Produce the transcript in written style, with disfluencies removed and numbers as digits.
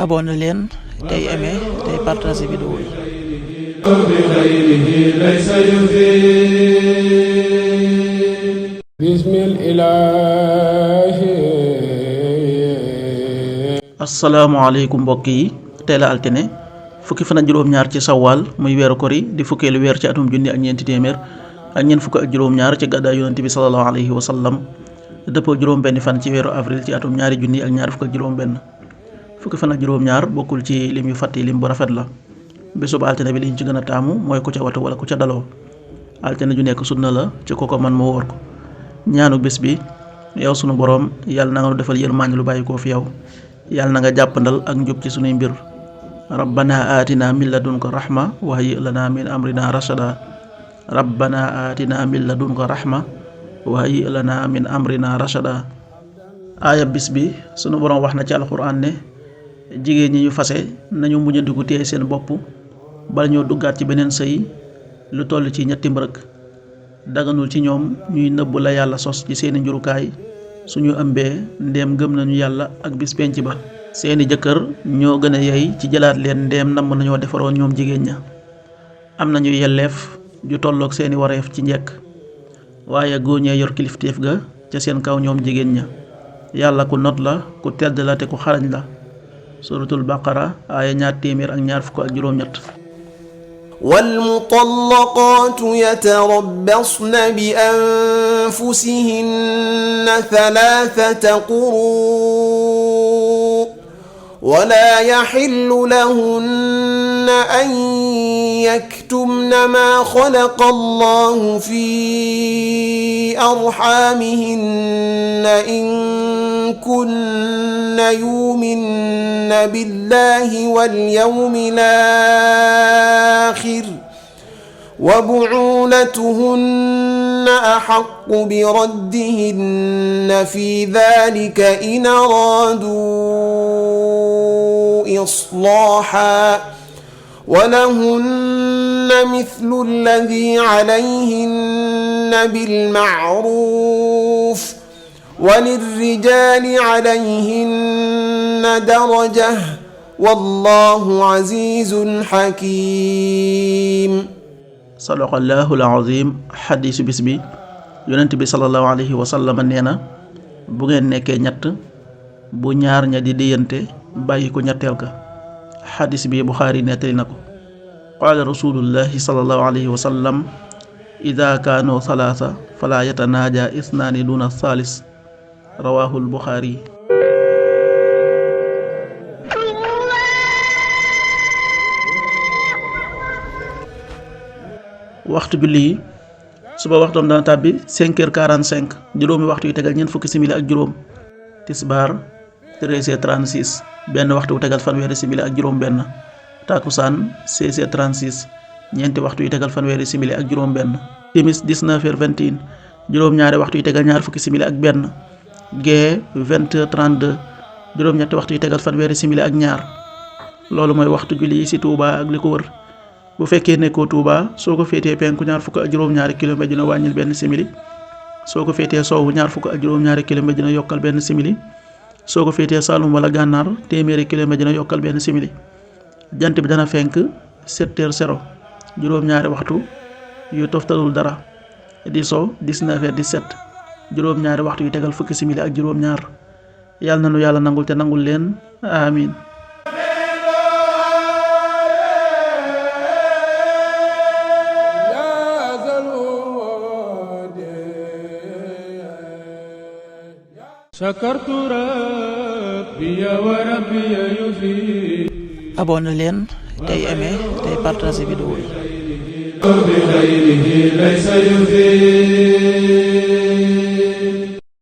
abonné leen tey aimé tey partagé vidéo yi. asalaamaaleykum mbokk yi, tey la altine fukki fan ak juróom-ñaar ci sawaal muy weeru kori di fukkeelu weer ci atum junni ak ñeenti téeméer ak ñeent fukk ak juróom-ñaar ci gàddaay yonent bi sallallahu alayhi wa sallam dëppoo juróom-benni fan ci weeru avril ci atum ñaari junni ak ñaar fukk ak juróom-benn. fukki fan ak juróom-ñaar bokkul ci lim yu fàtti lim bu rafet la. bésub altine bi liñ ci gën a taamu mooy ku ca watu wala ku ca daloo. altine ju nekk sunna la ci ko man mu wóor ko. ñaanu bés bi: yow sunu boroom, yàlla na nga nu defal yërmande lu bàyyi koo fi yow. yàlla na nga jàppandal ak njub ci sunuy mbir. rabbana atina min ladunka rahma wa hayyi lana min amrina rashada. rabbana atina min ladunka rahma wa hayyi lana min amrina rashada. aaya bis bi sunu boroom wax na ci alxuraan ne jigéen ñi ñu fase nañu mujjandiku téye seen bopp bala ñoo duggaat ci beneen sëy lu toll ci ñetti mbërëg. daganul ci ñoom ñuy nëbb la yàlla sos ci seeni njurukaay suñu ëmbee ndéem gëm nañu yàlla ak bis penc ba. seeni jëkkër ñoo gën a yey ci jëlaat leen ndéem namm nañoo defaroon ñoom jigéen ña. am nañu yelleef ju tolloog seeni wareef ci njekk, waaye góor ñee yor kilifteef ga ca seen kaw ñoom jigéen ña. yàlla ku not la, ku tedd la te ku xarañ la. suratul baqara aaya 223. والمطلقات يتربصن بأنفسهن 3 قروء ولا يحل لهن أن يكتمن ما خلق الله في أرحامهن إن كن يؤمن بالله واليوم الآخر وبعولتهن أحق بردهن في ذلك إن أرادوا إصلاحا ولهن مثل الذي عليهن بالمعروف وللرجال عليهن درجة والله عزيز حكيم. sadaqallahul azim. xadiisu bis bi, yonent bi sallallahu alayhi wa sallam nee na bu ngeen nekkee ñett, bu ñaar ña di déyante bàyyi ko ñetteel ka. xadiis bi Buxaari nettali na ko. qaala rasulullahi sallallahu alayhi wa sallam: ida kaanu salaasa fala yatanaaja isnaani duna saalis. rawaahul Buxaari. waxtu julli yi: suba waxtoom dana tàbbi 5h45, juróomi waxtu yu tegal ñeent fukki simili ak juróom. tisbaar 13h36, benn waxtu yu tegal fanweeri simili ak juróom benn. takusaan 16h36, ñeenti waxtu yu tegal fanweeri simili ak juróom benn. timis 19h21, juróom-ñaari waxtu yu tegal ñaar fukki simili ak benn. gee 20h32, juróom-ñetti waxtu yu tegal fanweeri simili ak ñaar. loolu mooy waxtu julli yi ci Touba ak li ko wër. bu fekkee nekkoo Touba, soo ko féetee penku ñaar fukk ak juróom-ñaari kilomètre dina wàññil benn simili. soo ko féetee sowwu ñaar fukk ak juróom-ñaari kilomètre dina yokkal benn simili. soo ko féetee Saalum wala Gànnaar, téeméeri kilomètre dina yokkal benn simili. jant bi dana fenk 7h00, juróom-ñaari waxtu yu toftalul dara. di so 19h17, juróom-ñaari waxtu yu tegal fukki simili ak juróom-ñaar. yàlla na nu yàlla nangul te nangul leen, amin. abonné leen tey aimé tey partagé vidéo yi.